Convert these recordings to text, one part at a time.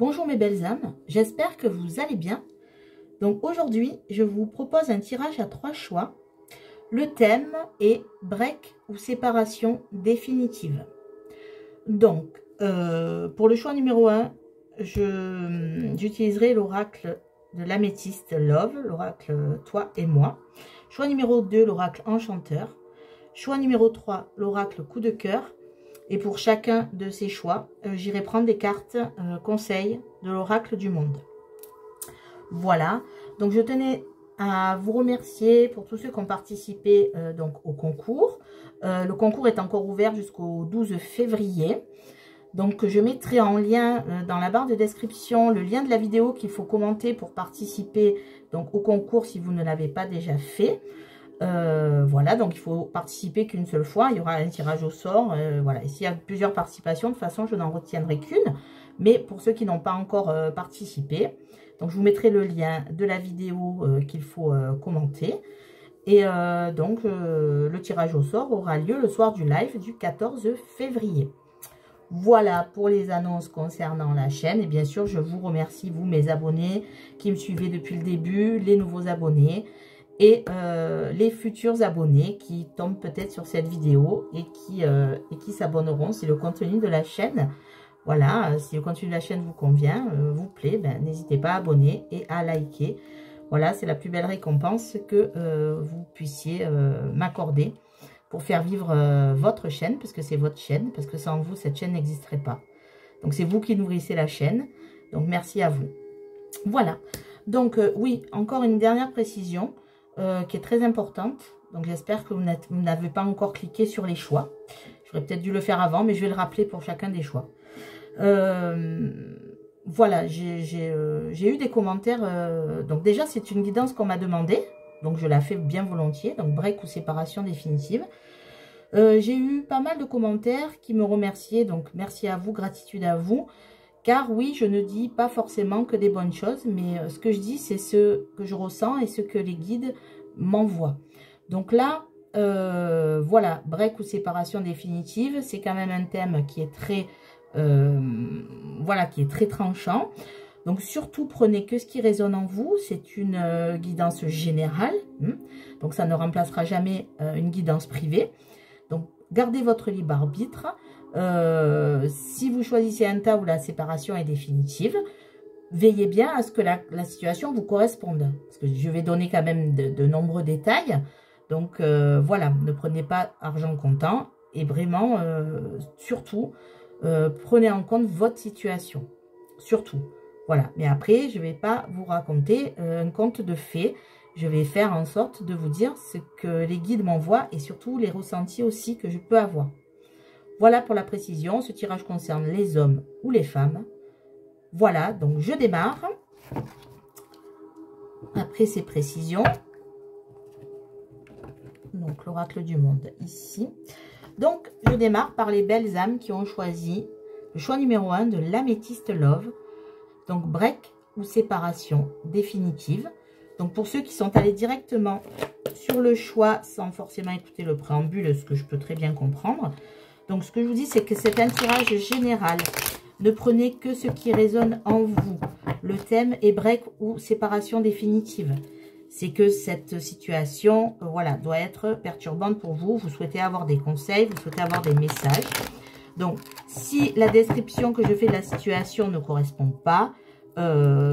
Bonjour mes belles âmes, j'espère que vous allez bien. Donc aujourd'hui, je vous propose un tirage à 3 choix. Le thème est break ou séparation définitive. Donc, pour le choix numéro 1, j'utiliserai l'oracle de l'améthyste Love, l'oracle Toi et Moi. Choix numéro 2, l'oracle Enchanteur. Choix numéro 3, l'oracle Coup de cœur. Et pour chacun de ces choix, j'irai prendre des cartes conseils de l'oracle du monde. Voilà, donc je tenais à vous remercier pour tous ceux qui ont participé donc au concours. Le concours est encore ouvert jusqu'au 12 février. Donc je mettrai en lien dans la barre de description le lien de la vidéo qu'il faut commenter pour participer donc, au concours si vous ne l'avez pas déjà fait. Voilà, donc il faut participer qu'une seule fois, il y aura un tirage au sort, voilà, et s'il y a plusieurs participations, de toute façon je n'en retiendrai qu'une, mais pour ceux qui n'ont pas encore participé, donc je vous mettrai le lien de la vidéo qu'il faut commenter, et donc le tirage au sort aura lieu le soir du live du 14 février. Voilà pour les annonces concernant la chaîne, et bien sûr je vous remercie vous mes abonnés qui me suivez depuis le début, les nouveaux abonnés, et les futurs abonnés qui tombent peut-être sur cette vidéo et qui s'abonneront si le contenu de la chaîne, voilà, si le contenu de la chaîne vous convient, vous plaît, ben, n'hésitez pas à abonner et à liker. Voilà, c'est la plus belle récompense que vous puissiez m'accorder pour faire vivre votre chaîne, parce que c'est votre chaîne, parce que sans vous, cette chaîne n'existerait pas. Donc, c'est vous qui nourrissez la chaîne. Donc, merci à vous. Voilà. Donc, oui, encore une dernière précision. Qui est très importante. Donc j'espère que vous n'avez pas encore cliqué sur les choix. J'aurais peut-être dû le faire avant, mais je vais le rappeler pour chacun des choix. Voilà, j'ai eu des commentaires. Donc déjà, c'est une guidance qu'on m'a demandé. Donc je la fais bien volontiers. Donc break ou séparation définitive. J'ai eu pas mal de commentaires qui me remerciaient. Donc merci à vous, gratitude à vous. Car oui, je ne dis pas forcément que des bonnes choses, mais ce que je dis, c'est ce que je ressens et ce que les guides m'envoient. Donc là, voilà, break ou séparation définitive, c'est quand même un thème qui est très, voilà, qui est très tranchant. Donc surtout, prenez que ce qui résonne en vous. C'est une guidance générale. Donc ça ne remplacera jamais une guidance privée. Donc gardez votre libre arbitre. Si vous choisissez un tas où la séparation est définitive, veillez bien à ce que la situation vous corresponde. Parce que je vais donner quand même de nombreux détails. Donc voilà, ne prenez pas argent comptant. Et vraiment, surtout, prenez en compte votre situation. Surtout. Voilà. Mais après, je ne vais pas vous raconter un conte de fées. Je vais faire en sorte de vous dire ce que les guides m'envoient et surtout les ressentis aussi que je peux avoir. Voilà pour la précision, ce tirage concerne les hommes ou les femmes. Voilà, donc je démarre. Après ces précisions, donc l'oracle du monde ici. Donc je démarre par les belles âmes qui ont choisi le choix numéro 1 de l'améthyste Love. Donc break ou séparation définitive. Donc pour ceux qui sont allés directement sur le choix sans forcément écouter le préambule, ce que je peux très bien comprendre. Donc, ce que je vous dis, c'est que c'est un tirage général. Ne prenez que ce qui résonne en vous. Le thème est break ou séparation définitive. C'est que cette situation, voilà, doit être perturbante pour vous. Vous souhaitez avoir des conseils, vous souhaitez avoir des messages. Donc, si la description que je fais de la situation ne correspond pas,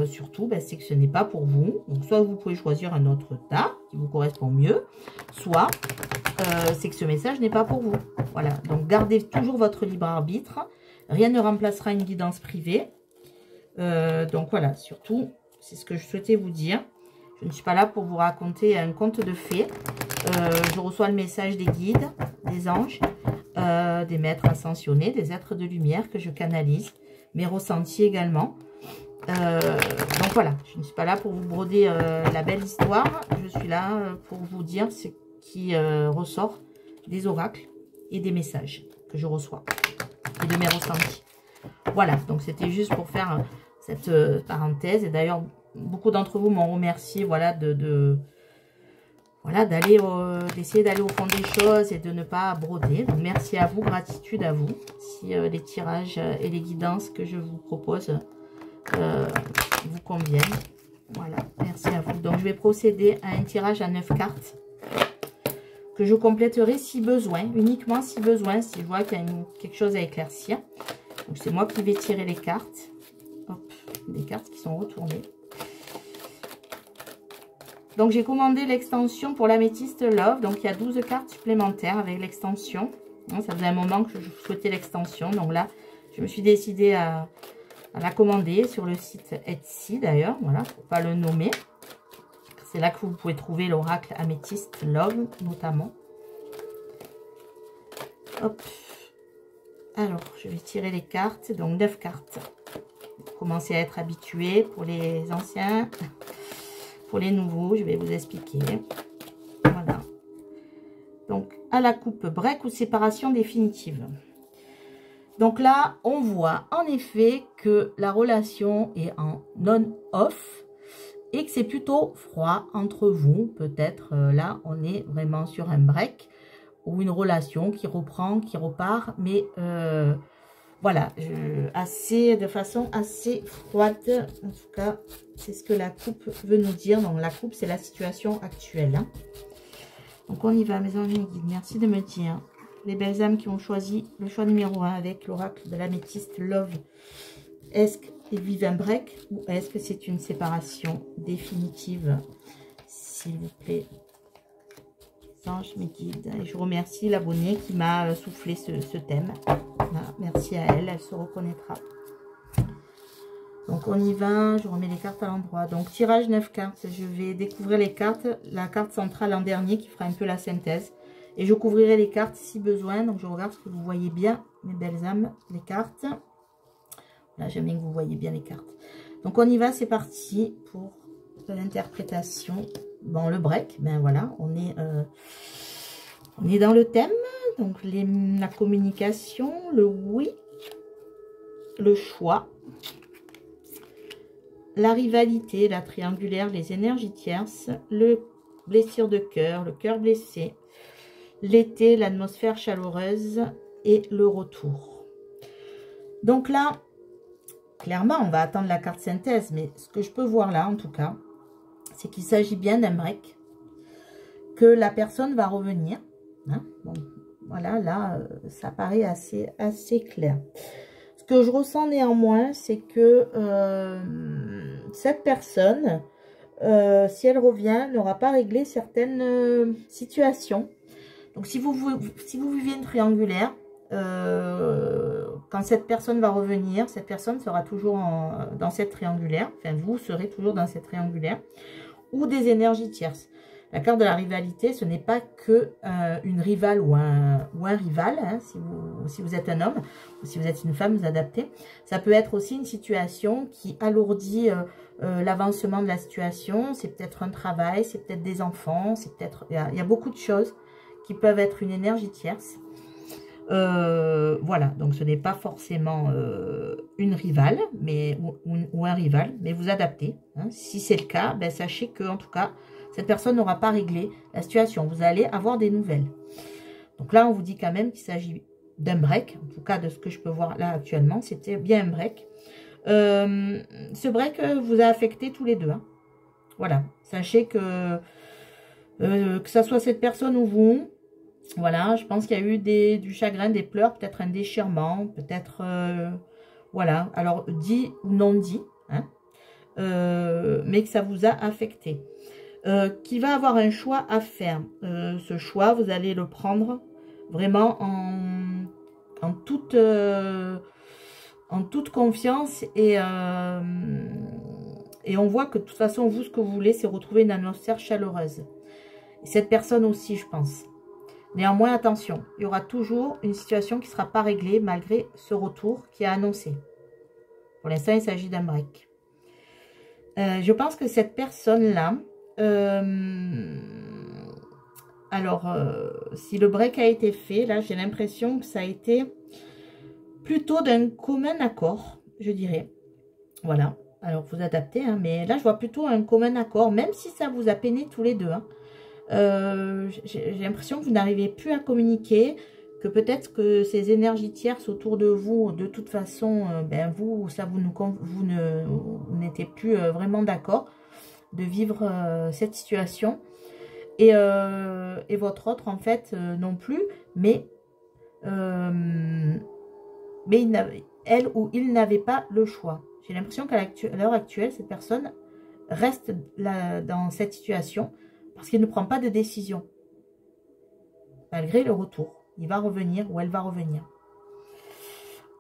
surtout, ben, c'est que ce n'est pas pour vous. Donc, soit vous pouvez choisir un autre tas qui vous correspond mieux, soit c'est que ce message n'est pas pour vous. Voilà, donc gardez toujours votre libre arbitre. Rien ne remplacera une guidance privée. Donc voilà, surtout, c'est ce que je souhaitais vous dire. Je ne suis pas là pour vous raconter un conte de fées. Je reçois le message des guides, des anges, des maîtres ascensionnés, des êtres de lumière que je canalise, mes ressentis également. Donc voilà, je ne suis pas là pour vous broder la belle histoire. Je suis là pour vous dire ce qui ressort des oracles et des messages que je reçois et de mes ressentis. Voilà, donc c'était juste pour faire cette parenthèse. Et d'ailleurs, beaucoup d'entre vous m'ont remercié, voilà, voilà, d'essayer d'aller au fond des choses et de ne pas broder. Donc, merci à vous, gratitude à vous. Si les tirages et les guidances que je vous propose vous conviennent. Voilà, merci à vous. Donc, je vais procéder à un tirage à 9 cartes que je compléterai si besoin, uniquement si besoin, si je vois qu'il y a quelque chose à éclaircir. Donc, c'est moi qui vais tirer les cartes. Hop, des cartes qui sont retournées. Donc, j'ai commandé l'extension pour l'améthyste Love. Donc, il y a 12 cartes supplémentaires avec l'extension. Ça faisait un moment que je souhaitais l'extension. Donc là, je me suis décidée à la commander sur le site Etsy d'ailleurs. Voilà, pour ne pas le nommer. C'est là que vous pouvez trouver l'oracle améthyste Love notamment. Hop. Alors, je vais tirer les cartes. Donc, 9 cartes. Commencez à être habitué pour les anciens. Pour les nouveaux, je vais vous expliquer. Voilà. Donc, à la coupe, break ou séparation définitive. Donc là, on voit en effet que la relation est en on-off et que c'est plutôt froid entre vous. Peut-être là, on est vraiment sur un break ou une relation qui reprend, qui repart. Mais voilà, de façon assez froide. En tout cas, c'est ce que la coupe veut nous dire. Donc la coupe, c'est la situation actuelle. Hein. Donc on y va, mes amis guides. Merci de me dire, les belles âmes qui ont choisi le choix numéro 1 avec l'oracle de l'améthyste Love. Est-ce qu'ils vivent un break ou est-ce que c'est une séparation définitive? S'il vous plaît. Les anges, mes guides. Et je remercie l'abonnée qui m'a soufflé ce thème. Voilà, merci à elle, elle se reconnaîtra. Donc on y va, je remets les cartes à l'endroit. Donc tirage 9 cartes, je vais découvrir les cartes. La carte centrale en dernier qui fera un peu la synthèse. Et je couvrirai les cartes si besoin. Donc je regarde ce que vous voyez bien, mes belles âmes, les cartes. Là, j'aime bien que vous voyez bien les cartes. Donc on y va, c'est parti pour l'interprétation. Bon, le break, ben voilà, on est dans le thème. Donc la communication, le oui, le choix, la rivalité, la triangulaire, les énergies tierces, le blessure de cœur, le cœur blessé, l'été, l'atmosphère chaleureuse et le retour. Donc là, clairement, on va attendre la carte synthèse, mais ce que je peux voir là, en tout cas, c'est qu'il s'agit bien d'un break, que la personne va revenir. Hein, bon, voilà, là, ça paraît assez clair. Ce que je ressens néanmoins, c'est que cette personne, si elle revient, n'aura pas réglé certaines situations. Donc, si vous vivez une triangulaire, quand cette personne va revenir, cette personne sera toujours dans cette triangulaire. Enfin, vous serez toujours dans cette triangulaire. Ou des énergies tierces. La carte de la rivalité, ce n'est pas que une rivale ou un rival, hein, si vous êtes un homme, ou si vous êtes une femme, vous adaptez. Ça peut être aussi une situation qui alourdit l'avancement de la situation. C'est peut-être un travail, c'est peut-être des enfants, c'est peut-être... Il y a beaucoup de choses qui peuvent être une énergie tierce. Voilà, donc ce n'est pas forcément une rivale ou un rival, mais vous adaptez. Hein. Si c'est le cas, ben, sachez que en tout cas, cette personne n'aura pas réglé la situation. Vous allez avoir des nouvelles. Donc là, on vous dit quand même qu'il s'agit d'un break. En tout cas, de ce que je peux voir là actuellement, c'était bien un break. Ce break vous a affecté tous les deux. Hein. Voilà, sachez que ça soit cette personne ou vous, voilà, je pense qu'il y a eu du chagrin, des pleurs, peut-être un déchirement, peut-être, voilà, alors dit ou non dit, hein, mais que ça vous a affecté. Qui va avoir un choix à faire. Ce choix, vous allez le prendre vraiment en toute confiance et on voit que de toute façon, vous, ce que vous voulez, c'est retrouver une atmosphère chaleureuse. Et cette personne aussi, je pense. Néanmoins, attention, il y aura toujours une situation qui ne sera pas réglée malgré ce retour qui est annoncé. Pour l'instant, il s'agit d'un break. Je pense que cette personne-là, si le break a été fait, là, j'ai l'impression que ça a été plutôt d'un commun accord, je dirais. Voilà, alors vous adaptez, hein, mais là, je vois plutôt un commun accord, même si ça vous a peiné tous les deux, hein. J'ai l'impression que vous n'arrivez plus à communiquer, que peut-être que ces énergies tierces autour de vous, de toute façon, ben vous n'étiez plus vraiment d'accord de vivre cette situation. Et votre autre, en fait, non plus, mais elle ou il n'avait pas le choix. J'ai l'impression qu'à l'heure actuelle, cette personne reste là, dans cette situation parce qu'il ne prend pas de décision. Malgré le retour. Il va revenir ou elle va revenir.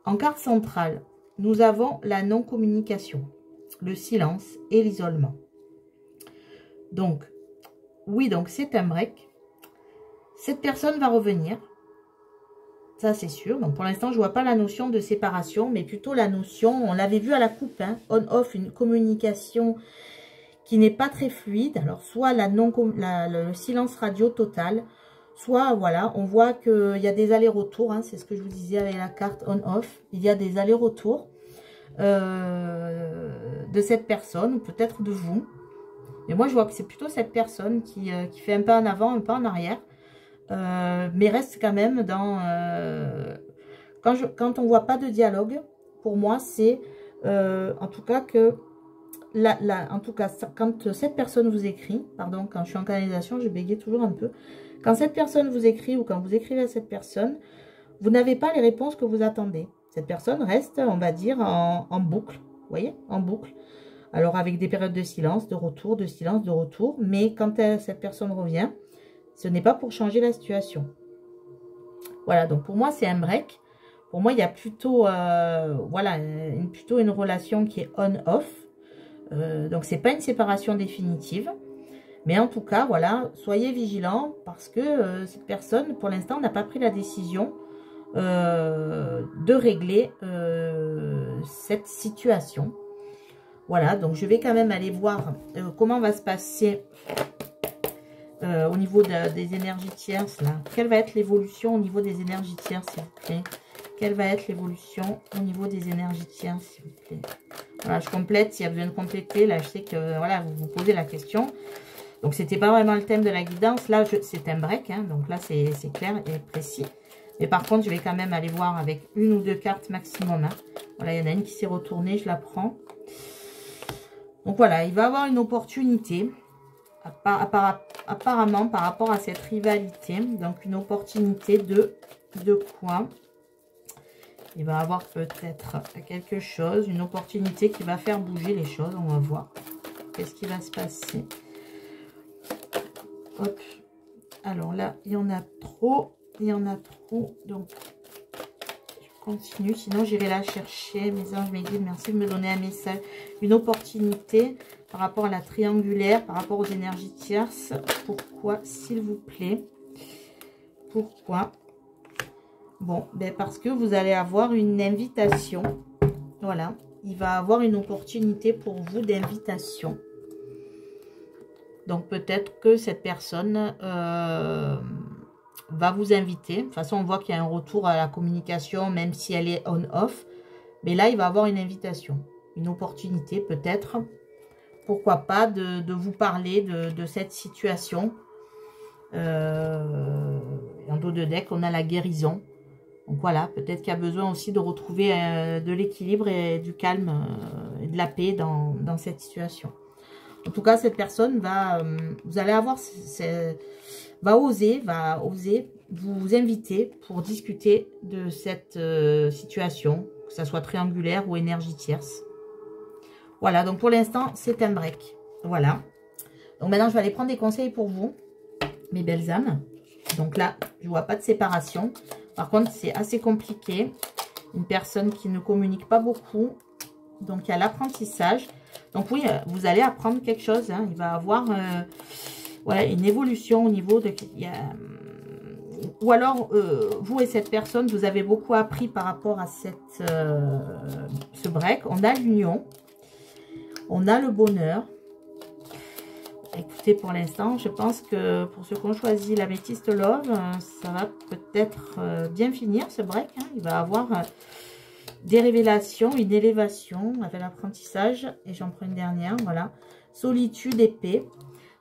En carte centrale, nous avons la non-communication, le silence et l'isolement. Donc, oui, donc c'est un break. Cette personne va revenir. Ça, c'est sûr. Donc, pour l'instant, je ne vois pas la notion de séparation, mais plutôt la notion, on l'avait vu à la coupe, hein, on-off, une communication qui n'est pas très fluide. Alors, soit le silence radio total, soit, voilà, on voit qu'il y a des allers-retours. Hein, c'est ce que je vous disais avec la carte on-off. Il y a des allers-retours de cette personne, ou peut-être de vous. Mais moi, je vois que c'est plutôt cette personne qui fait un pas en avant, un pas en arrière. Mais reste quand même dans... quand on ne voit pas de dialogue, pour moi, c'est en tout cas que... en tout cas, quand cette personne vous écrit, pardon, quand je suis en canalisation, je bégaye toujours un peu. Quand cette personne vous écrit ou quand vous écrivez à cette personne, vous n'avez pas les réponses que vous attendez. Cette personne reste, on va dire, en boucle. Vous voyez, en boucle. Alors, avec des périodes de silence, de retour, de silence, de retour. Mais quand cette personne revient, ce n'est pas pour changer la situation. Voilà, donc pour moi, c'est un break. Pour moi, il y a plutôt, voilà, plutôt une relation qui est on-off. Donc, c'est pas une séparation définitive. Mais en tout cas, voilà, soyez vigilants parce que cette personne, pour l'instant, n'a pas pris la décision de régler cette situation. Voilà, donc je vais quand même aller voir comment va se passer au niveau des énergies tierces. Là. Quelle va être l'évolution au niveau des énergies tierces, s'il vous plaît? Quelle va être l'évolution au niveau des énergies tierces, s'il vous plaît? Voilà, je complète s'il y a besoin de compléter. Là, je sais que voilà, vous vous posez la question. Donc, c'était pas vraiment le thème de la guidance. Là, c'est un break. Hein, donc là, c'est clair et précis. Mais par contre, je vais quand même aller voir avec une ou deux cartes maximum. Hein. Voilà, il y en a une qui s'est retournée. Je la prends. Donc, voilà, il va avoir une opportunité. Apparemment, par rapport à cette rivalité. Donc, une opportunité de quoi? Il va avoir peut-être quelque chose. Une opportunité qui va faire bouger les choses. On va voir. Qu'est-ce qui va se passer? Hop. Alors là, il y en a trop. Il y en a trop. Donc, je continue. Sinon, j'irai la chercher. Mes anges, mes guides, merci de me donner un message. Une opportunité par rapport à la triangulaire, par rapport aux énergies tierces. Pourquoi, s'il vous plaît? Pourquoi? Bon, ben parce que vous allez avoir une invitation. Voilà. Il va avoir une opportunité pour vous d'invitation. Donc, peut-être que cette personne va vous inviter. De toute façon, on voit qu'il y a un retour à la communication, même si elle est on-off. Mais là, il va avoir une invitation. Une opportunité, peut-être. Pourquoi pas, de vous parler de cette situation. En dos de deck, on a la guérison. Donc, voilà. Peut-être qu'il y a besoin aussi de retrouver de l'équilibre et du calme et de la paix dans cette situation. En tout cas, cette personne va, vous allez avoir, va oser vous inviter pour discuter de cette situation, que ça soit triangulaire ou énergie tierce. Voilà, donc pour l'instant, c'est un break. Voilà. Donc maintenant, je vais aller prendre des conseils pour vous, mes belles âmes. Donc là, je ne vois pas de séparation. Par contre, c'est assez compliqué. Une personne qui ne communique pas beaucoup. Donc, il y a l'apprentissage. Donc oui, vous allez apprendre quelque chose. Hein. Il va avoir voilà, une évolution au niveau de... ou alors, vous et cette personne, vous avez beaucoup appris par rapport à ce break. On a l'union. On a le bonheur. Écoutez, pour l'instant, je pense que pour ceux qui ont choisi l'améthyste love, ça va peut-être bien finir ce break. Hein. Il va avoir... des révélations, une élévation avec l'apprentissage. Et j'en prends une dernière, voilà. Solitude et paix.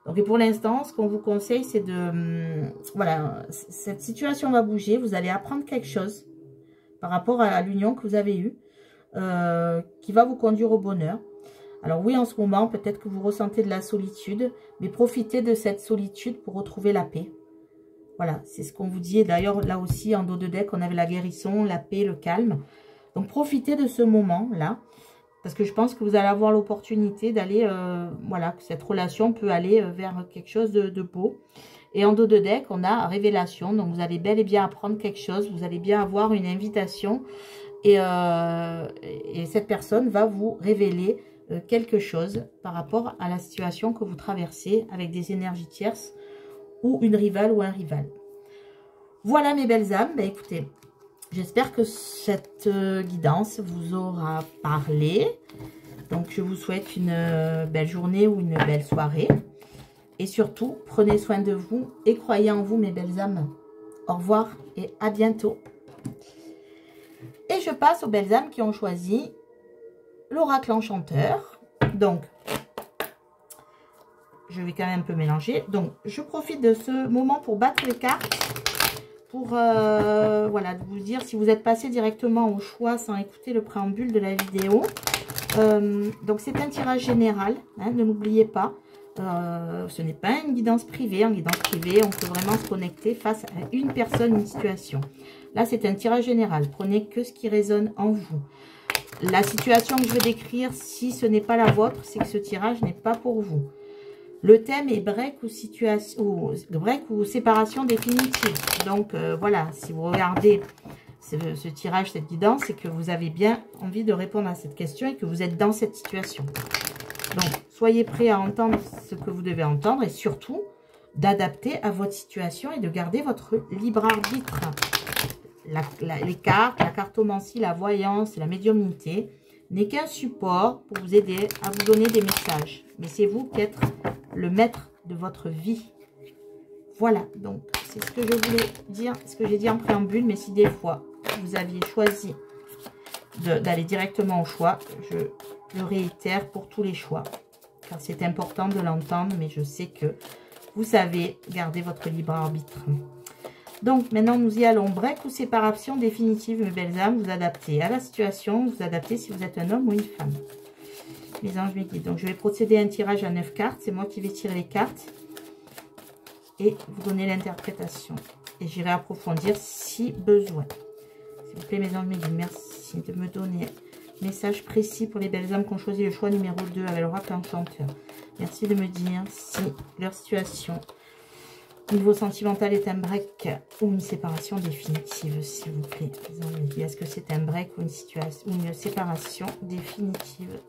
Donc, et pour l'instant, ce qu'on vous conseille, c'est de... voilà, cette situation va bouger. Vous allez apprendre quelque chose par rapport à l'union que vous avez eue, qui va vous conduire au bonheur. Alors oui, en ce moment, peut-être que vous ressentez de la solitude, mais profitez de cette solitude pour retrouver la paix. Voilà, c'est ce qu'on vous dit. Et d'ailleurs, là aussi, en dos de deck, on avait la guérison, la paix, le calme. Donc, profitez de ce moment-là, parce que je pense que vous allez avoir l'opportunité d'aller, voilà, que cette relation peut aller vers quelque chose de beau. Et en dos de deck, on a révélation. Donc, vous allez bel et bien apprendre quelque chose. Vous allez bien avoir une invitation. Et cette personne va vous révéler quelque chose par rapport à la situation que vous traversez avec des énergies tierces ou une rivale ou un rival. Voilà mes belles âmes. Ben, écoutez, j'espère que cette guidance vous aura parlé. Donc, je vous souhaite une belle journée ou une belle soirée. Et surtout, prenez soin de vous et croyez en vous, mes belles âmes. Au revoir et à bientôt. Et je passe aux belles âmes qui ont choisi l'oracle enchanteur. Donc, je vais quand même un peu mélanger. Donc, je profite de ce moment pour battre les cartes. Pour voilà, vous dire si vous êtes passé directement au choix sans écouter le préambule de la vidéo. Donc, c'est un tirage général. Hein, ne l'oubliez pas. Ce n'est pas une guidance privée. En guidance privée, on peut vraiment se connecter face à une personne, une situation. Là, c'est un tirage général. Prenez que ce qui résonne en vous. La situation que je vais décrire, si ce n'est pas la vôtre, c'est que ce tirage n'est pas pour vous. Le thème est break ou séparation définitive. Donc, voilà, si vous regardez ce tirage, cette guidance, c'est que vous avez bien envie de répondre à cette question et que vous êtes dans cette situation. Donc, soyez prêts à entendre ce que vous devez entendre et surtout d'adapter à votre situation et de garder votre libre arbitre. Les cartes, la cartomancie, la voyance, la médiumnité n'est qu'un support pour vous aider à vous donner des messages. Mais c'est vous qui êtes le maître de votre vie. Voilà, donc c'est ce que je voulais dire, ce que j'ai dit en préambule. Mais si des fois vous aviez choisi d'aller directement au choix, je le réitère pour tous les choix. Car c'est important de l'entendre, mais je sais que vous savez garder votre libre arbitre. Donc, maintenant, nous y allons. Break ou séparation définitive, mes belles âmes. Vous adaptez à la situation. Vous adaptez si vous êtes un homme ou une femme. Les anges me guident. Donc, je vais procéder à un tirage à 9 cartes. C'est moi qui vais tirer les cartes. Et vous donner l'interprétation. Et j'irai approfondir si besoin. S'il vous plaît, mes anges me guident. Merci de me donner un message précis pour les belles âmes qui ont choisi le choix numéro 2 avec l'oracle enchanteur. Merci de me dire si leur situation niveau sentimental est un break ou une séparation définitive, s'il vous plaît. Est-ce que c'est un break ou une situation ou une séparation définitive,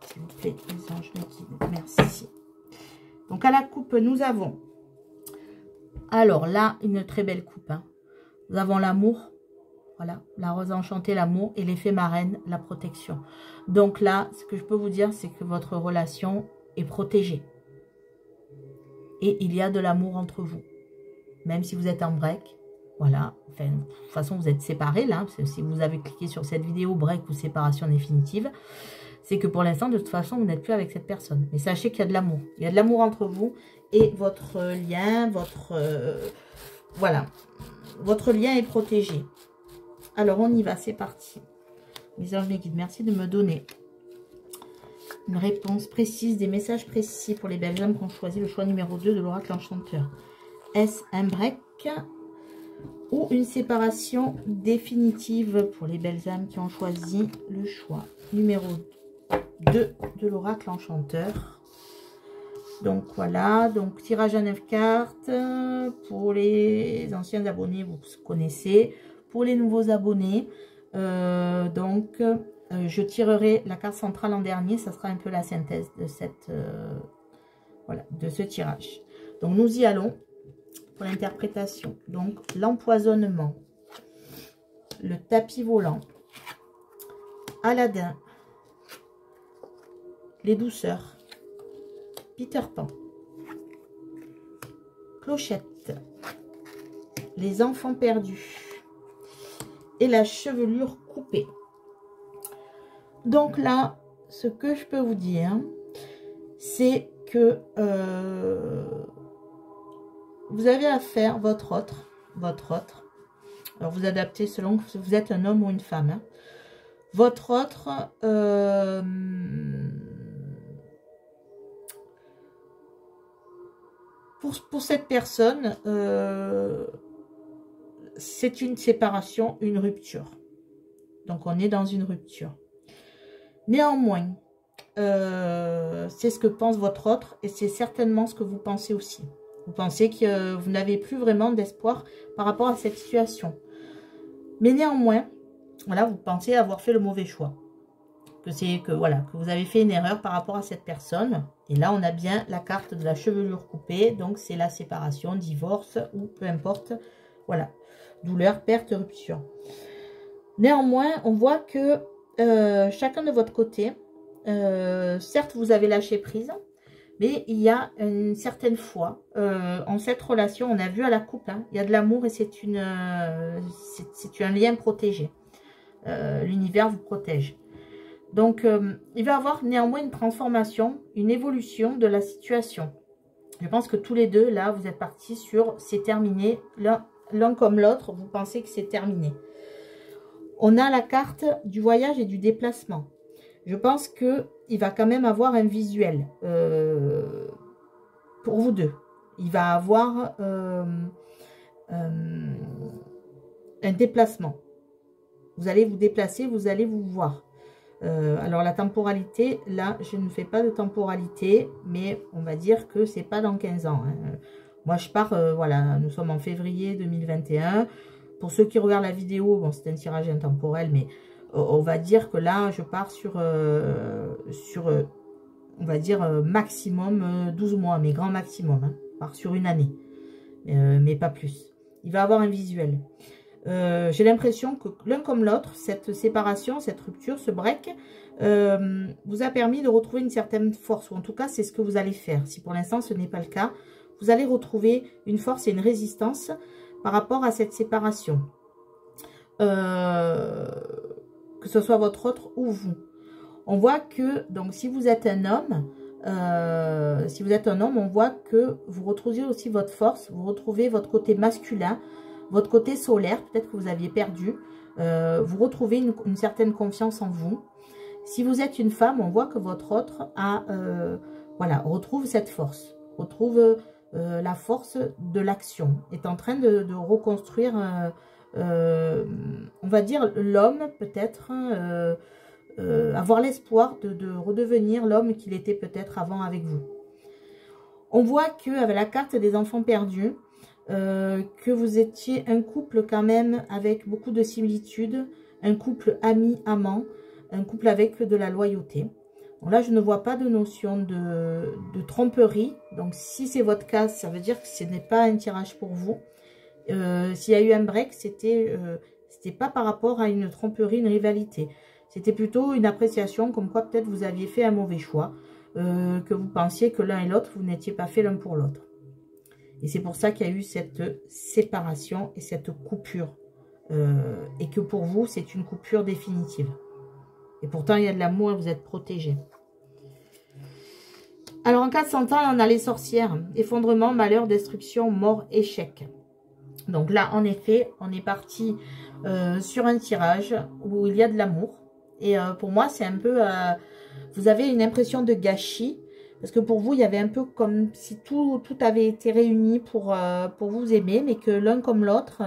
s'il vous plaît, les anges me guident. Merci. Donc à la coupe, nous avons, alors là, une très belle coupe. Hein. Nous avons l'amour, voilà, la rose enchantée, l'amour, et l'effet marraine, la protection. Donc là, ce que je peux vous dire, c'est que votre relation est protégée. Et il y a de l'amour entre vous. Même si vous êtes en break. Voilà. Enfin, de toute façon, vous êtes séparés là. Parce que si vous avez cliqué sur cette vidéo break ou séparation définitive, c'est que pour l'instant, de toute façon, vous n'êtes plus avec cette personne. Mais sachez qu'il y a de l'amour. Il y a de l'amour entre vous et votre lien, voilà. Votre lien est protégé. Alors, on y va. C'est parti. Mes anges, mes guides, merci de me donner une réponse précise, des messages précis pour les belles âmes qui ont choisi le choix numéro 2 de l'oracle enchanteur. Est-ce un break ou une séparation définitive pour les belles âmes qui ont choisi le choix numéro 2 de l'oracle enchanteur? Donc voilà, donc tirage à 9 cartes. Pour les anciens abonnés, vous connaissez. Pour les nouveaux abonnés, je tirerai la carte centrale en dernier. Ça sera un peu la synthèse de voilà, de ce tirage. Donc nous y allons pour l'interprétation. Donc l'empoisonnement, le tapis volant, Aladdin, les douceurs, Peter Pan, Clochette, les enfants perdus et la chevelure coupée. Donc là, ce que je peux vous dire, c'est que vous avez à faire votre autre. Alors, vous adaptez selon que vous êtes un homme ou une femme. Hein. Votre autre, pour cette personne, c'est une séparation, une rupture. Donc, on est dans une rupture. Néanmoins, c'est ce que pense votre autre et c'est certainement ce que vous pensez aussi. Vous pensez que vous n'avez plus vraiment d'espoir par rapport à cette situation. Mais néanmoins, voilà, vous pensez avoir fait le mauvais choix. Que vous avez fait une erreur par rapport à cette personne. Et là, on a bien la carte de la chevelure coupée. Donc, c'est la séparation, divorce ou peu importe. Voilà, douleur, perte, rupture. Néanmoins, on voit que chacun de votre côté, certes, vous avez lâché prise. Mais il y a une certaine foi en cette relation. On a vu à la coupe, hein, il y a de l'amour et c'est un lien protégé. L'univers vous protège. Donc, il va y avoir néanmoins une transformation, une évolution de la situation. Je pense que tous les deux, là, vous êtes partis sur c'est terminé. L'un comme l'autre, vous pensez que c'est terminé. On a la carte du voyage et du déplacement. Je pense qu'il va quand même avoir un visuel pour vous deux. Il va avoir un déplacement. Vous allez vous déplacer, vous allez vous voir. Alors la temporalité, là, je ne fais pas de temporalité, mais on va dire que c'est pas dans 15 ans. Hein. Moi, je pars, voilà, nous sommes en février 2021. Pour ceux qui regardent la vidéo, bon, c'est un tirage intemporel, mais on va dire que là, je pars sur on va dire, maximum 12 mois, mais grand maximum. Hein. Je pars sur une année, mais pas plus. Il va avoir un visuel. J'ai l'impression que l'un comme l'autre, cette séparation, cette rupture, ce break, vous a permis de retrouver une certaine force. Ou en tout cas, c'est ce que vous allez faire. Si pour l'instant, ce n'est pas le cas, vous allez retrouver une force et une résistance par rapport à cette séparation. Que ce soit votre autre ou vous. On voit que, donc si vous êtes un homme, on voit que vous retrouvez aussi votre force, vous retrouvez votre côté masculin, votre côté solaire, peut-être que vous aviez perdu, vous retrouvez une certaine confiance en vous. Si vous êtes une femme, on voit que votre autre a, voilà, retrouve cette force, retrouve la force de l'action, est en train de reconstruire, on va dire, l'homme peut-être, avoir l'espoir de redevenir l'homme qu'il était peut-être avant avec vous. On voit qu'avec la carte des enfants perdus, que vous étiez un couple quand même avec beaucoup de similitudes, un couple ami-amant, un couple avec de la loyauté. Bon, là, je ne vois pas de notion de tromperie. Donc, si c'est votre cas, ça veut dire que ce n'est pas un tirage pour vous. S'il y a eu un break, c'était pas par rapport à une tromperie, une rivalité. C'était plutôt une appréciation comme quoi peut-être vous aviez fait un mauvais choix, que vous pensiez que l'un et l'autre, vous n'étiez pas fait l'un pour l'autre. Et c'est pour ça qu'il y a eu cette séparation et cette coupure. Et que pour vous, c'est une coupure définitive. Et pourtant, il y a de l'amour et vous êtes protégés. Alors, en 400 ans, on a les sorcières. Effondrement, malheur, destruction, mort, échec. Donc là, en effet, on est parti sur un tirage où il y a de l'amour. Et pour moi, c'est un peu... vous avez une impression de gâchis. Parce que pour vous, il y avait un peu comme si tout avait été réuni pour vous aimer. Mais que l'un comme l'autre,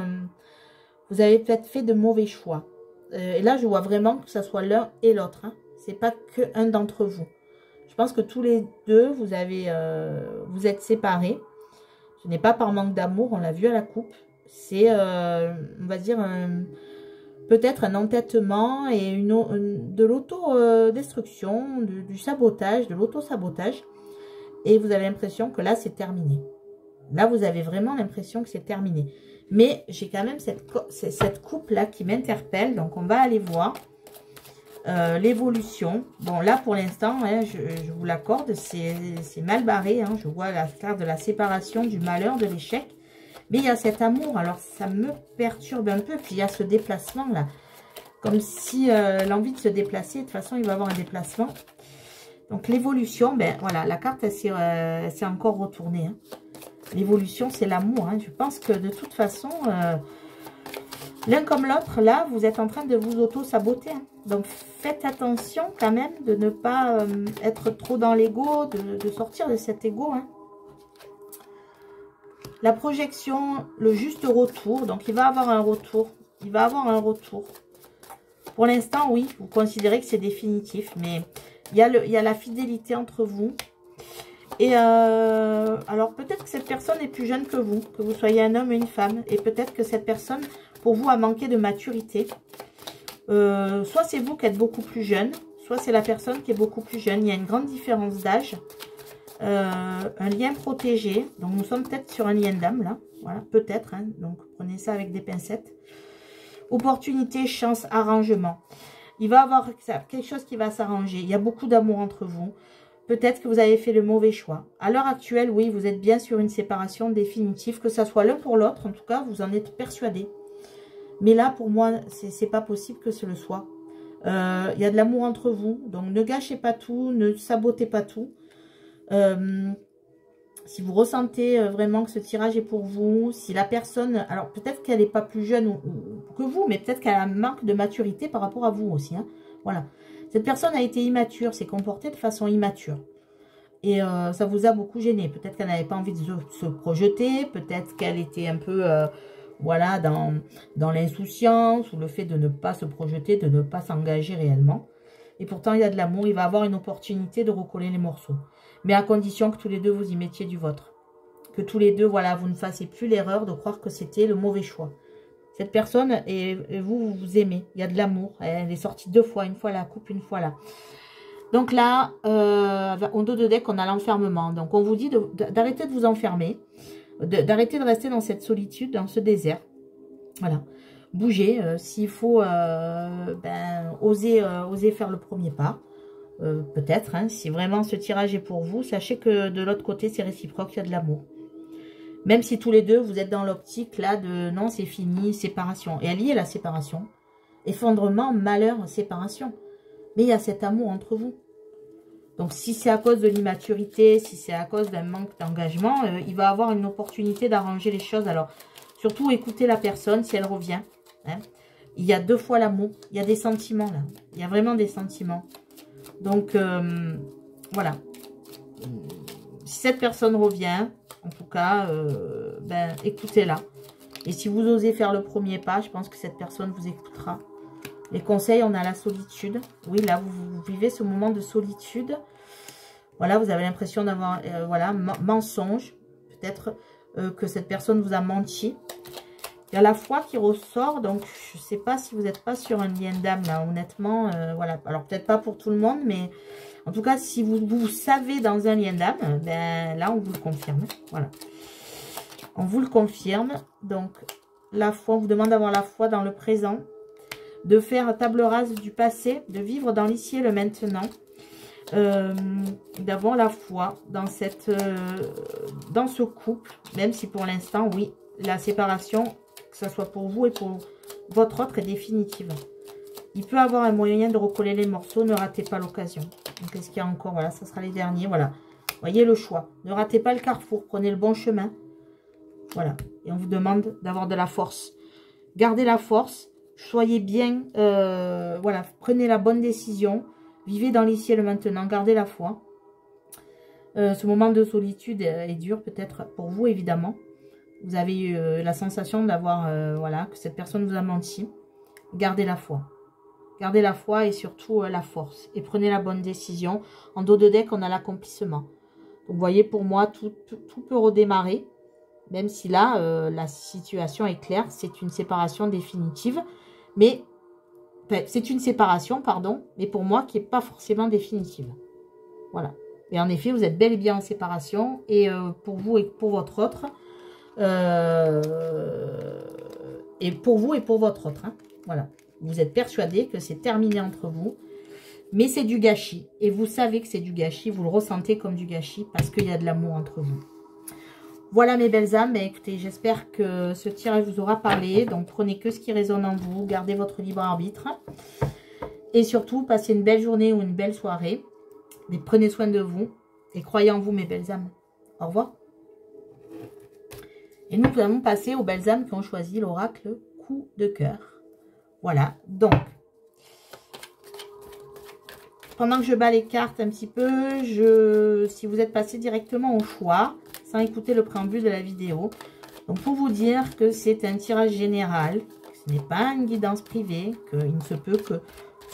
vous avez peut-être fait de mauvais choix. Et là, je vois vraiment que ce soit l'un et l'autre. Hein. C'est pas qu'un d'entre vous. Je pense que tous les deux, vous êtes séparés. Ce n'est pas par manque d'amour, on l'a vu à la coupe. C'est, on va dire, peut-être un entêtement et de l'auto-destruction, du sabotage, de l'auto-sabotage. Et vous avez l'impression que là, c'est terminé. Là, vous avez vraiment l'impression que c'est terminé. Mais j'ai quand même cette coupe-là qui m'interpelle. Donc, on va aller voir l'évolution. Bon, là, pour l'instant, hein, je vous l'accorde, c'est mal barré. Hein. Je vois la carte de la séparation, du malheur, de l'échec. Mais il y a cet amour. Alors, ça me perturbe un peu. Puis, il y a ce déplacement-là. Comme si l'envie de se déplacer, de toute façon, il va y avoir un déplacement. Donc l'évolution, ben voilà, la carte, elle s'est encore retournée. Hein. L'évolution, c'est l'amour. Hein. Je pense que de toute façon, l'un comme l'autre, là, vous êtes en train de vous auto-saboter. Hein. Donc faites attention quand même de ne pas être trop dans l'ego, de sortir de cet ego. Hein. La projection, le juste retour. Donc il va avoir un retour. Il va avoir un retour. Pour l'instant, oui, vous considérez que c'est définitif, mais il y a la fidélité entre vous. Et alors, peut-être que cette personne est plus jeune que vous soyez un homme ou une femme. Et peut-être que cette personne, pour vous, a manqué de maturité. Soit c'est vous qui êtes beaucoup plus jeune, soit c'est la personne qui est beaucoup plus jeune. Il y a une grande différence d'âge. Un lien protégé. Donc, nous sommes peut-être sur un lien d'âme, là. Voilà, peut-être. Hein. Donc, prenez ça avec des pincettes. Opportunité, chance, arrangement. Il va y avoir quelque chose qui va s'arranger. Il y a beaucoup d'amour entre vous. Peut-être que vous avez fait le mauvais choix. À l'heure actuelle, oui, vous êtes bien sur une séparation définitive. Que ça soit l'un pour l'autre, en tout cas, vous en êtes persuadé. Mais là, pour moi, c'est pas possible que ce le soit. Il y a de l'amour entre vous. Donc, ne gâchez pas tout. Ne sabotez pas tout. Si vous ressentez vraiment que ce tirage est pour vous, si la personne, alors peut-être qu'elle n'est pas plus jeune que vous, mais peut-être qu'elle a un manque de maturité par rapport à vous aussi. Hein. Voilà. Cette personne a été immature, s'est comportée de façon immature. Et ça vous a beaucoup gêné. Peut-être qu'elle n'avait pas envie de se projeter, peut-être qu'elle était un peu voilà, dans l'insouciance ou le fait de ne pas se projeter, de ne pas s'engager réellement. Et pourtant, il y a de l'amour, il va avoir une opportunité de recoller les morceaux. Mais à condition que tous les deux, vous y mettiez du vôtre. Que tous les deux, voilà, vous ne fassiez plus l'erreur de croire que c'était le mauvais choix. Cette personne, et vous aimez. Il y a de l'amour. Elle est sortie 2 fois. Une fois la coupe, une fois là. Donc là, en dos de deck, on a l'enfermement. Donc on vous dit d'arrêter de vous enfermer. D'arrêter de rester dans cette solitude, dans ce désert. Voilà. Bougez. S'il faut oser faire le premier pas. Peut-être, hein, si vraiment ce tirage est pour vous, sachez que de l'autre côté, c'est réciproque, il y a de l'amour. Même si tous les deux, vous êtes dans l'optique là de non, c'est fini, séparation. Et elle y est la séparation. Effondrement, malheur, séparation. Mais il y a cet amour entre vous. Donc si c'est à cause de l'immaturité, si c'est à cause d'un manque d'engagement, il va avoir une opportunité d'arranger les choses. Alors, surtout écoutez la personne si elle revient. Hein. Il y a 2 fois l'amour, il y a des sentiments là. Il y a vraiment des sentiments. Donc, voilà. Si cette personne revient, en tout cas, écoutez-la. Et si vous osez faire le premier pas, je pense que cette personne vous écoutera. Les conseils, on a la solitude. Oui, là, vous vivez ce moment de solitude. Voilà, vous avez l'impression d'avoir, voilà, mensonge. Peut-être que cette personne vous a menti. Il y a la foi qui ressort, donc je ne sais pas si vous n'êtes pas sur un lien d'âme, là, honnêtement, voilà. Alors, peut-être pas pour tout le monde, mais en tout cas, si vous savez dans un lien d'âme, ben là, on vous le confirme, voilà. On vous le confirme, donc, la foi, on vous demande d'avoir la foi dans le présent, de faire table rase du passé, de vivre dans l'ici et le maintenant, d'avoir la foi dans dans ce couple, même si pour l'instant, oui, la séparation, que ce soit pour vous et pour votre autre, est définitive. Il peut avoir un moyen de recoller les morceaux, ne ratez pas l'occasion. Donc, qu'est-ce qu'il y a encore? Voilà, ça sera les derniers, voilà. Voyez le choix. Ne ratez pas le carrefour, prenez le bon chemin. Voilà. Et on vous demande d'avoir de la force. Gardez la force, soyez bien, voilà, prenez la bonne décision. Vivez dans l'ici et le maintenant, gardez la foi. Ce moment de solitude est dur, peut-être pour vous, évidemment. Vous avez eu la sensation d'avoir, voilà, que cette personne vous a menti. Gardez la foi. Gardez la foi et surtout la force. Et prenez la bonne décision. En dos de deck, on a l'accomplissement. Donc, vous voyez, pour moi, tout peut redémarrer. Même si là, la situation est claire. C'est une séparation définitive. Mais, c'est une séparation, pardon. Mais pour moi, qui n'est pas forcément définitive. Voilà. Et en effet, vous êtes bel et bien en séparation. Et pour vous et pour votre autre... et pour vous et pour votre autre, hein. Voilà, vous êtes persuadé que c'est terminé entre vous, mais c'est du gâchis, et vous savez que c'est du gâchis, vous le ressentez comme du gâchis, parce qu'il y a de l'amour entre vous. Voilà mes belles âmes, écoutez, j'espère que ce tirage vous aura parlé, donc prenez que ce qui résonne en vous, gardez votre libre arbitre, et surtout, passez une belle journée ou une belle soirée, Mais prenez soin de vous et croyez en vous, mes belles âmes. Au revoir. Et nous allons passer aux belles âmes qui ont choisi l'oracle coup de cœur. Voilà, donc, pendant que je bats les cartes un petit peu, si vous êtes passé directement au choix, sans écouter le préambule de la vidéo, donc pour vous dire que c'est un tirage général, ce n'est pas une guidance privée, qu'il ne se peut que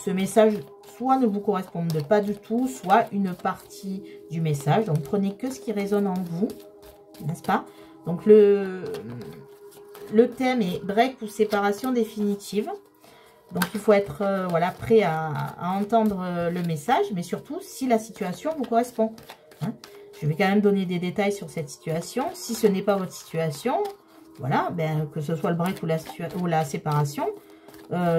ce message soit ne vous corresponde pas du tout, soit une partie du message. Donc prenez que ce qui résonne en vous, n'est-ce pas? Donc le thème est break ou séparation définitive. Donc il faut être voilà, prêt à entendre le message, mais surtout si la situation vous correspond. Hein. Je vais quand même donner des détails sur cette situation. Si ce n'est pas votre situation, voilà, ben, que ce soit le break ou la séparation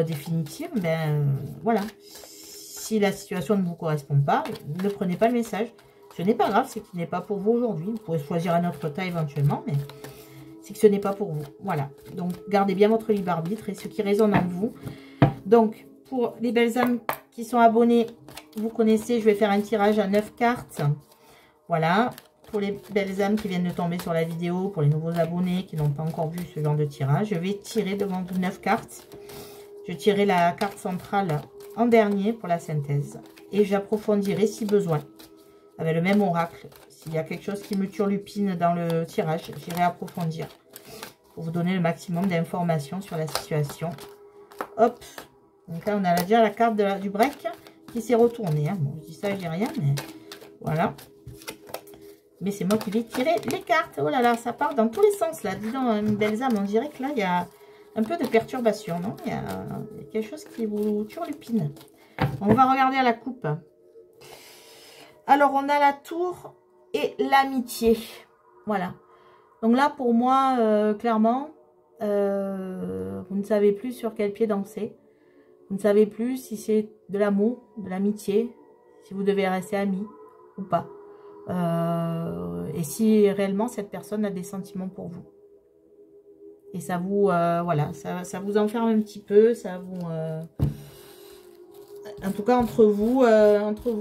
définitive, ben voilà. Si la situation ne vous correspond pas, ne prenez pas le message. Ce n'est pas grave, c'est qu'il n'est pas pour vous aujourd'hui. Vous pouvez choisir un autre tas éventuellement, mais c'est que ce n'est pas pour vous. Voilà, donc gardez bien votre libre arbitre et ce qui résonne en vous. Donc, pour les belles âmes qui sont abonnées, vous connaissez, je vais faire un tirage à 9 cartes. Voilà, pour les belles âmes qui viennent de tomber sur la vidéo, pour les nouveaux abonnés qui n'ont pas encore vu ce genre de tirage, je vais tirer devant vous 9 cartes. Je tirerai la carte centrale en dernier pour la synthèse. Et j'approfondirai si besoin, avec le même oracle. S'il y a quelque chose qui me turlupine dans le tirage, j'irai approfondir pour vous donner le maximum d'informations sur la situation. Hop, donc là on a déjà la carte du break qui s'est retournée. Hein. Bon, je dis ça, je dis rien, mais voilà. Mais c'est moi qui vais tirer les cartes. Oh là là, ça part dans tous les sens là. Dis donc, une belle âme, on dirait que là il y a un peu de perturbation, non? Il y a quelque chose qui vous turlupine. On va regarder à la coupe. Alors on a la tour et l'amitié. Voilà. Donc là pour moi, clairement, vous ne savez plus sur quel pied danser. Vous ne savez plus si c'est de l'amour, de l'amitié, si vous devez rester amis ou pas. Et si réellement cette personne a des sentiments pour vous. Et ça vous, voilà, ça vous enferme un petit peu, ça vous... en tout cas, entre vous,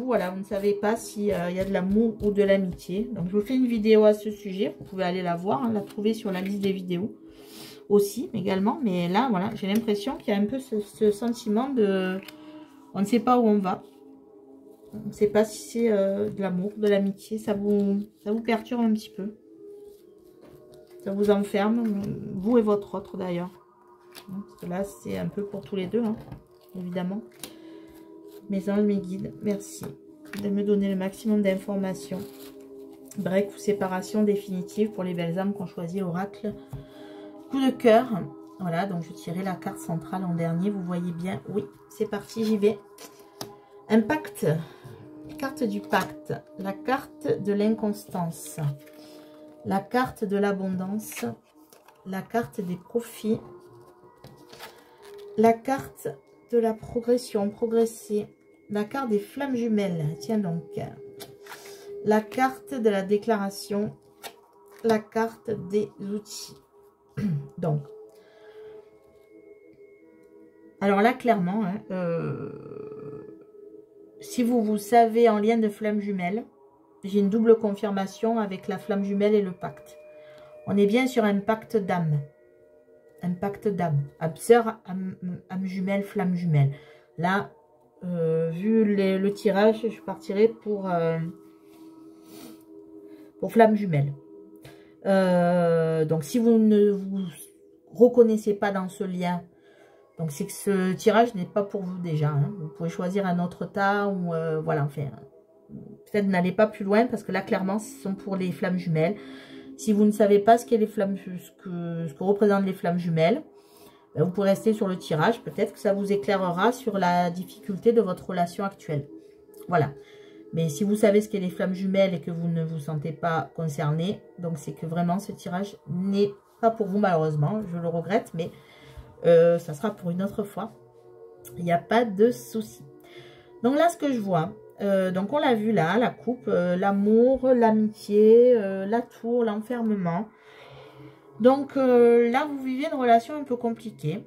voilà, vous ne savez pas s'il y a de l'amour ou de l'amitié. Donc, je vous fais une vidéo à ce sujet. Vous pouvez aller la voir, hein, la trouver sur la liste des vidéos aussi, également. Mais là, voilà, j'ai l'impression qu'il y a un peu ce sentiment de... On ne sait pas où on va. On ne sait pas si c'est de l'amour, de l'amitié. Ça vous perturbe un petit peu. Ça vous enferme, vous et votre autre d'ailleurs. Parce que là, c'est un peu pour tous les deux, hein, évidemment. Mes anges, mes guides, merci de me donner le maximum d'informations. Break ou séparation définitive pour les belles âmes qui ont choisi l'oracle coup de cœur. Voilà, donc je tirais la carte centrale en dernier. Vous voyez bien, oui, c'est parti, j'y vais. Un pacte, carte du pacte, la carte de l'inconstance, la carte de l'abondance, la carte des profits, la carte de la progression, progresser, la carte des flammes jumelles, tiens donc, la carte de la déclaration, la carte des outils. Donc, alors là, clairement, hein, si vous savez en lien de flammes jumelles, j'ai une double confirmation avec la flamme jumelle et le pacte. On est bien sur un pacte d'âme. Un pacte d'âme. Âme sœur, âme jumelle, flamme jumelle. Là, vu le tirage, je partirai pour flamme jumelle. Donc, si vous ne vous reconnaissez pas dans ce lien, donc c'est que ce tirage n'est pas pour vous déjà. Hein. Vous pouvez choisir un autre tas ou voilà, enfin, peut-être n'allez pas plus loin parce que là, clairement, ce sont pour les flammes jumelles. Si vous ne savez pas ce qu'est les flammes, ce que représentent les flammes jumelles, ben vous pouvez rester sur le tirage. Peut-être que ça vous éclairera sur la difficulté de votre relation actuelle. Voilà. Mais si vous savez ce qu'est les flammes jumelles et que vous ne vous sentez pas concerné, donc c'est que vraiment ce tirage n'est pas pour vous malheureusement. Je le regrette, mais ça sera pour une autre fois. Il n'y a pas de souci. Donc là, ce que je vois, donc on l'a vu là, la coupe, l'amour, l'amitié, la tour, l'enfermement. Donc là, vous vivez une relation un peu compliquée.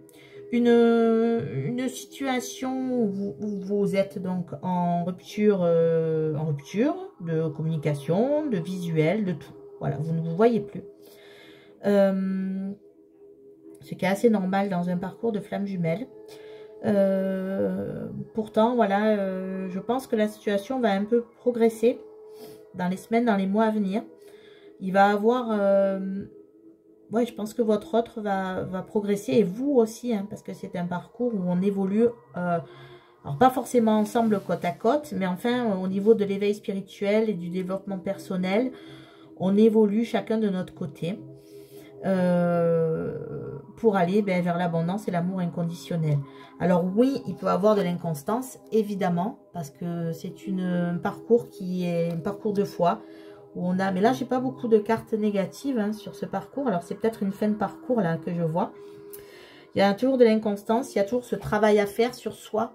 une situation où vous êtes donc en rupture de communication, de visuel, de tout. Voilà, vous ne vous voyez plus. Ce qui est assez normal dans un parcours de flamme jumelle. Pourtant, voilà, je pense que la situation va un peu progresser dans les semaines, dans les mois à venir. Il va avoir... ouais, je pense que votre autre va progresser et vous aussi, hein, parce que c'est un parcours où on évolue, alors pas forcément ensemble côte à côte, mais enfin au niveau de l'éveil spirituel et du développement personnel, on évolue chacun de notre côté pour aller vers l'abondance et l'amour inconditionnel. Alors oui, il peut y avoir de l'inconstance, évidemment, parce que c'est un parcours qui est un parcours de foi, où on a, mais là j'ai pas beaucoup de cartes négatives hein, sur ce parcours, alors c'est peut-être une fin de parcours là que je vois. Il y a toujours de l'inconstance, il y a toujours ce travail à faire sur soi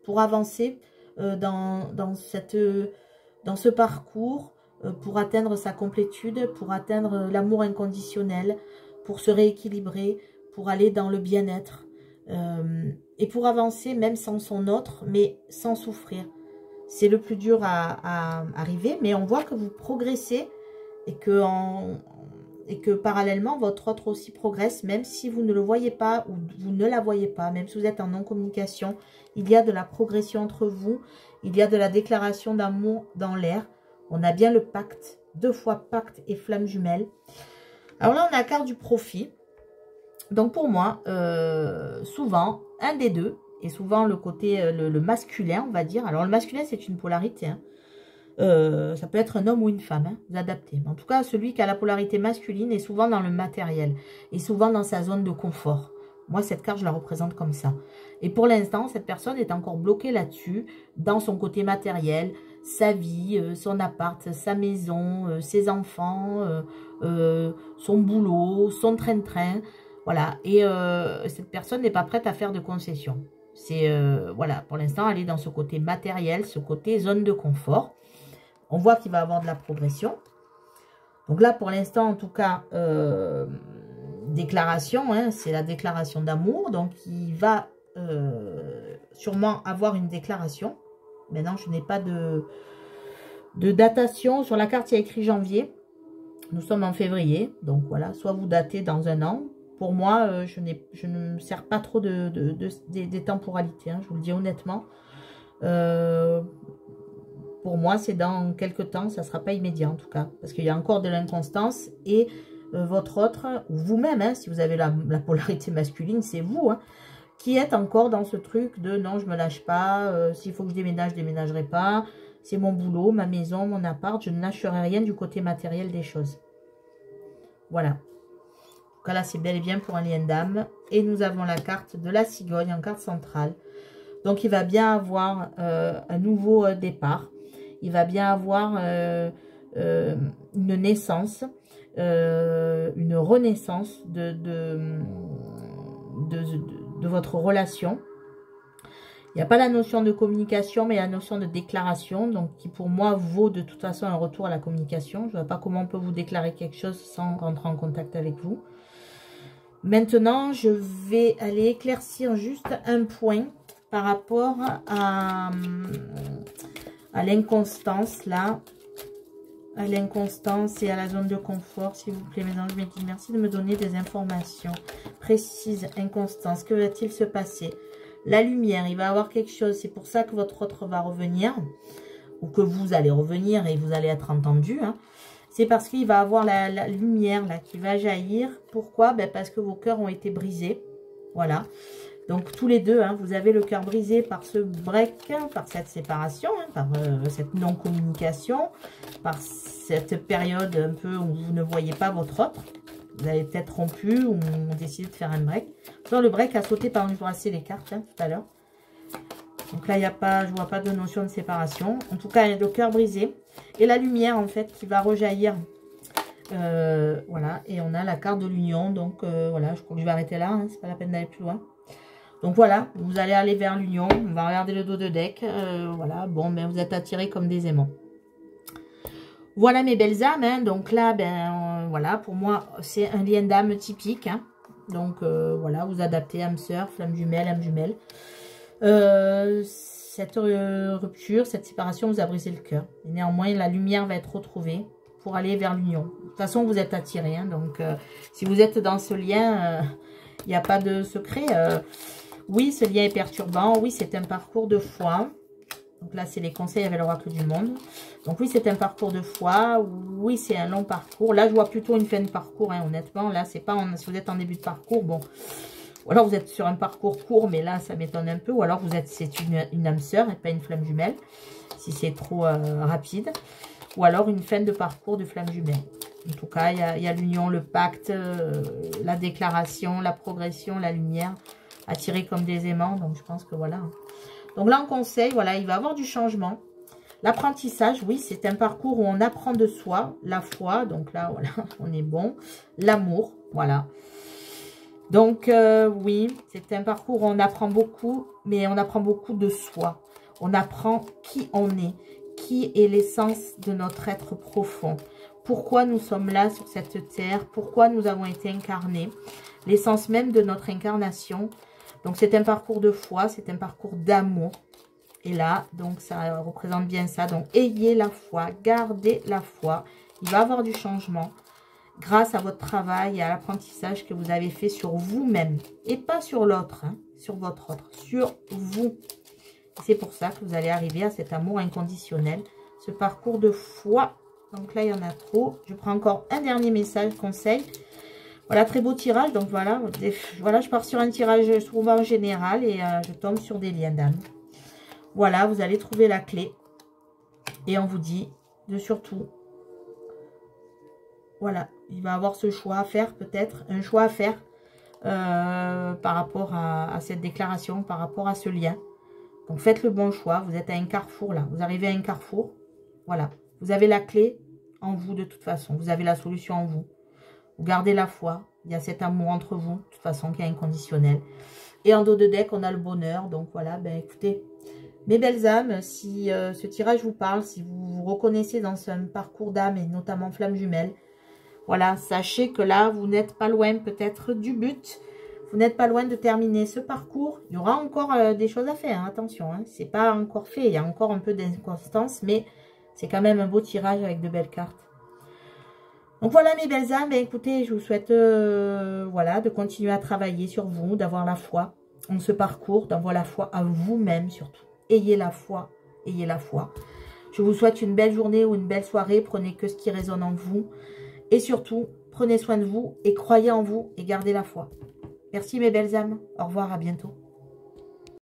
pour avancer dans ce parcours, pour atteindre sa complétude, pour atteindre l'amour inconditionnel, pour se rééquilibrer, pour aller dans le bien-être, et pour avancer même sans son autre, mais sans souffrir. C'est le plus dur à arriver, mais on voit que vous progressez et que parallèlement, votre autre aussi progresse, même si vous ne le voyez pas ou vous ne la voyez pas, même si vous êtes en non-communication, il y a de la progression entre vous, il y a de la déclaration d'amour dans l'air. On a bien le pacte, 2 fois pacte et flamme jumelle. Alors là, on a la carte du profit. Donc pour moi, souvent, un des deux, et souvent le côté, le masculin, on va dire. Alors le masculin, c'est une polarité. Hein. Ça peut être un homme ou une femme, hein, vous adaptez. Mais en tout cas, celui qui a la polarité masculine est souvent dans le matériel. Et souvent dans sa zone de confort. Moi, cette carte, je la représente comme ça. Et pour l'instant, cette personne est encore bloquée là-dessus, dans son côté matériel, sa vie, son appart, sa maison, ses enfants, son boulot, son train-train. Voilà. Et cette personne n'est pas prête à faire de concessions. C'est, voilà, pour l'instant, elle est dans ce côté matériel, ce côté zone de confort. On voit qu'il va avoir de la progression. Donc là, pour l'instant, en tout cas, déclaration, hein, c'est la déclaration d'amour. Donc, il va sûrement avoir une déclaration. Maintenant, je n'ai pas de datation. Sur la carte, il y a écrit janvier. Nous sommes en février. Donc, voilà, soit vous datez dans un an. Pour moi, je ne me sers pas trop des temporalités. Hein, je vous le dis honnêtement. Pour moi, c'est dans quelques temps, ça ne sera pas immédiat en tout cas. Parce qu'il y a encore de l'inconstance et votre autre, ou vous-même, hein, si vous avez la polarité masculine, c'est vous, hein, qui êtes encore dans ce truc de non, je ne me lâche pas, s'il faut que je déménage, je ne déménagerai pas. C'est mon boulot, ma maison, mon appart, je ne lâcherai rien du côté matériel des choses. Voilà. En tout cas, là, c'est bel et bien pour un lien d'âme. Et nous avons la carte de la cigogne en carte centrale. Donc, il va bien avoir un nouveau départ. Il va bien avoir une naissance, une renaissance de votre relation. Il n'y a pas la notion de communication, mais la notion de déclaration, donc qui pour moi vaut de toute façon un retour à la communication. Je ne vois pas comment on peut vous déclarer quelque chose sans rentrer en contact avec vous. Maintenant, je vais aller éclaircir juste un point par rapport à l'inconstance, là. À l'inconstance et à la zone de confort, s'il vous plaît, mesdames, je me dis merci de me donner des informations précises. Inconstance, que va-t-il se passer? La lumière, il va y avoir quelque chose, c'est pour ça que votre autre va revenir, ou que vous allez revenir et vous allez être entendu, hein. C'est parce qu'il va avoir la lumière là qui va jaillir. Pourquoi? Ben parce que vos cœurs ont été brisés. Voilà. Donc tous les deux, hein, vous avez le cœur brisé par ce break, par cette séparation, hein, par cette non-communication, par cette période un peu où vous ne voyez pas votre autre. Vous avez peut-être rompu ou décidé de faire un break. Soit le break a sauté, par exemple, je vais brasser les cartes hein, tout à l'heure. Donc là, il n'y a pas, je vois pas de notion de séparation. En tout cas, il y a le cœur brisé. Et la lumière, en fait, qui va rejaillir. Voilà. Et on a la carte de l'union. Donc, voilà, je crois que je vais arrêter là. Hein, c'est pas la peine d'aller plus loin. Donc, voilà. Vous allez aller vers l'union. On va regarder le dos de deck. Voilà. Bon, ben, vous êtes attirés comme des aimants. Voilà mes belles âmes. Hein. Donc là, ben, voilà. Pour moi, c'est un lien d'âme typique. Hein. Donc, voilà, vous adaptez âme sœur, flamme jumelle, âme jumelle. Cette rupture, cette séparation vous a brisé le cœur. Néanmoins, la lumière va être retrouvée pour aller vers l'union. De toute façon, vous êtes attirés. Hein, donc, si vous êtes dans ce lien, il n'y a pas de secret. Oui, ce lien est perturbant. Oui, c'est un parcours de foi. Donc là, c'est les conseils avec l'oracle du monde. Donc oui, c'est un parcours de foi. Oui, c'est un long parcours. Là, je vois plutôt une fin de parcours, hein, honnêtement. Là, c'est pas si vous êtes en début de parcours, bon. Ou alors vous êtes sur un parcours court, mais là, ça m'étonne un peu. Ou alors c'est une âme sœur et pas une flamme jumelle, si c'est trop rapide. Ou alors une fin de parcours de flamme jumelle. En tout cas, il y a l'union, le pacte, la déclaration, la progression, la lumière, attirés comme des aimants. Donc, je pense que voilà. Donc là, en conseil, voilà, il va y avoir du changement. L'apprentissage, oui, c'est un parcours où on apprend de soi. La foi, donc là, voilà, on est bon. L'amour, voilà. Donc, oui, c'est un parcours où on apprend beaucoup, mais on apprend beaucoup de soi. On apprend qui on est, qui est l'essence de notre être profond. Pourquoi nous sommes là sur cette terre, pourquoi nous avons été incarnés, l'essence même de notre incarnation. Donc, c'est un parcours de foi, c'est un parcours d'amour. Et là, donc, ça représente bien ça. Donc, ayez la foi, gardez la foi. Il va y avoir du changement grâce à votre travail et à l'apprentissage que vous avez fait sur vous-même. Et pas sur l'autre, hein, sur votre autre, sur vous. C'est pour ça que vous allez arriver à cet amour inconditionnel, ce parcours de foi. Donc là, il y en a trop. Je prends encore un dernier message, conseil. Voilà, très beau tirage. Donc voilà, je pars sur un tirage souvent général et je tombe sur des liens d'âme. Voilà, vous allez trouver la clé. Et on vous dit de surtout, voilà, il va avoir ce choix à faire peut-être, un choix à faire par rapport à cette déclaration, par rapport à ce lien. Donc faites le bon choix, vous êtes à un carrefour là, vous arrivez à un carrefour, voilà. Vous avez la clé en vous de toute façon, vous avez la solution en vous. Vous gardez la foi, il y a cet amour entre vous, de toute façon qui est inconditionnel. Et en dos de deck, on a le bonheur, donc voilà, ben écoutez, mes belles âmes, si ce tirage vous parle, si vous vous reconnaissez dans un parcours d'âme et notamment flamme jumelle, voilà, sachez que là, vous n'êtes pas loin peut-être du but. Vous n'êtes pas loin de terminer ce parcours. Il y aura encore des choses à faire, hein, attention. Hein, c'est pas encore fait, il y a encore un peu d'inconstance, mais c'est quand même un beau tirage avec de belles cartes. Donc voilà mes belles âmes, écoutez, je vous souhaite voilà, de continuer à travailler sur vous, d'avoir la foi en ce parcours, d'avoir la foi à vous-même surtout. Ayez la foi, ayez la foi. Je vous souhaite une belle journée ou une belle soirée, prenez que ce qui résonne en vous. Et surtout, prenez soin de vous et croyez en vous et gardez la foi. Merci mes belles âmes. Au revoir, à bientôt.